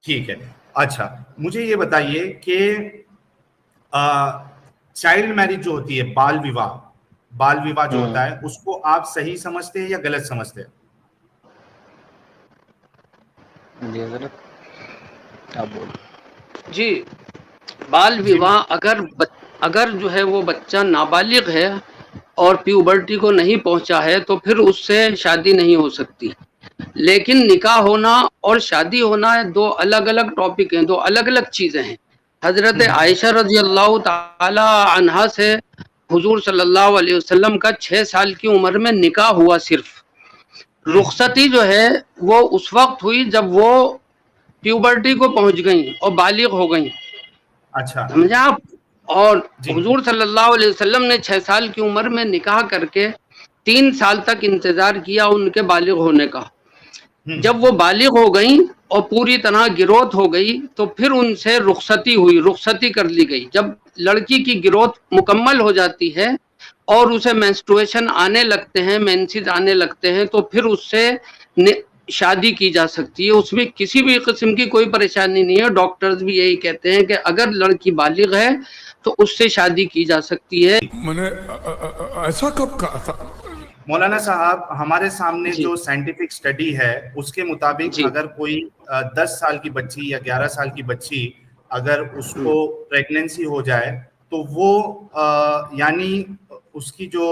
ठीक है। अच्छा, मुझे ये बताइए कि चाइल्ड मैरिज जो होती है, बाल विवाह जो होता है, उसको आप सही समझते हैं या गलत समझते हैं? जी हजरत आप बोलो। जी, बाल जी। विवाह अगर जो है वो बच्चा नाबालिग है और प्यूबर्टी को नहीं पहुंचा है तो फिर उससे शादी नहीं हो सकती। लेकिन निकाह होना और शादी होना दो अलग अलग टॉपिक हैं, दो अलग अलग चीजें हैं। हजरत आयशा रजी अल्लाह ताला अन्हा से हुजूर सल्लल्लाहु अलैहि वसल्लम का 6 साल की उम्र में निकाह हुआ। सिर्फ रुखसती जो है वो उस वक्त हुई जब वो प्यूबर्टी को पहुंच गई और बालिग हो गई। अच्छा। समझा आप? और जी। हुजूर सल्लल्लाहु अलैहि वसल्लम ने 6 साल की उम्र में निकाह करके 3 साल तक इंतजार किया उनके बालिग होने का। जब वो बालिग हो गई और पूरी तरह गिरोथ हो गई तो फिर उनसे रुखसती हुई, रुखसती कर ली गई। जब लड़की की गिरोथ मुकम्मल हो जाती है और उसे मेंस्ट्रुएशन आने लगते हैं, मेंसेस आने लगते हैं, तो फिर उससे शादी की जा सकती है। उसमें किसी भी किस्म की कोई परेशानी नहीं है। डॉक्टर्स भी यही कहते हैं कि अगर लड़की बालिग है तो उससे शादी की जा सकती है। मैंने ऐसा कब कहा था? मौलाना साहब, हमारे सामने जी जो साइंटिफिक स्टडी है उसके मुताबिक जी अगर कोई 10 साल की बच्ची या 11 साल की बच्ची अगर उसको प्रेगनेंसी हो जाए तो वो यानी उसकी जो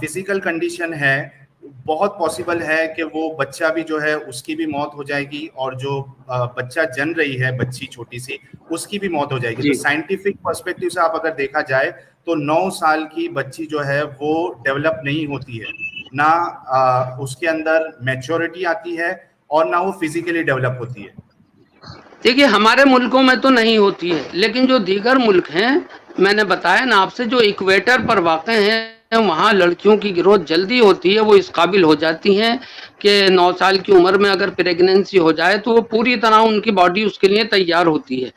फिजिकल कंडीशन है, बहुत पॉसिबल है कि वो बच्चा भी जो है उसकी भी मौत हो जाएगी और जो बच्चा जन रही है बच्ची छोटी सी, उसकी भी मौत हो जाएगी। तो साइंटिफिक पर्सपेक्टिव से आप अगर देखा जाए तो 9 साल की बच्ची जो है वो डेवलप नहीं होती है, ना उसके अंदर मैच्योरिटी आती है और ना वो फिजिकली डेवलप होती है। देखिए, हमारे मुल्कों में तो नहीं होती है, लेकिन जो दीगर मुल्क हैं, मैंने बताया ना आपसे, जो इक्वेटर पर वाक़े हैं वहाँ लड़कियों की ग्रोथ जल्दी होती है। वो इस काबिल हो जाती हैं कि 9 साल की उम्र में अगर प्रेगनेंसी हो जाए तो वो पूरी तरह उनकी बॉडी उसके लिए तैयार होती है।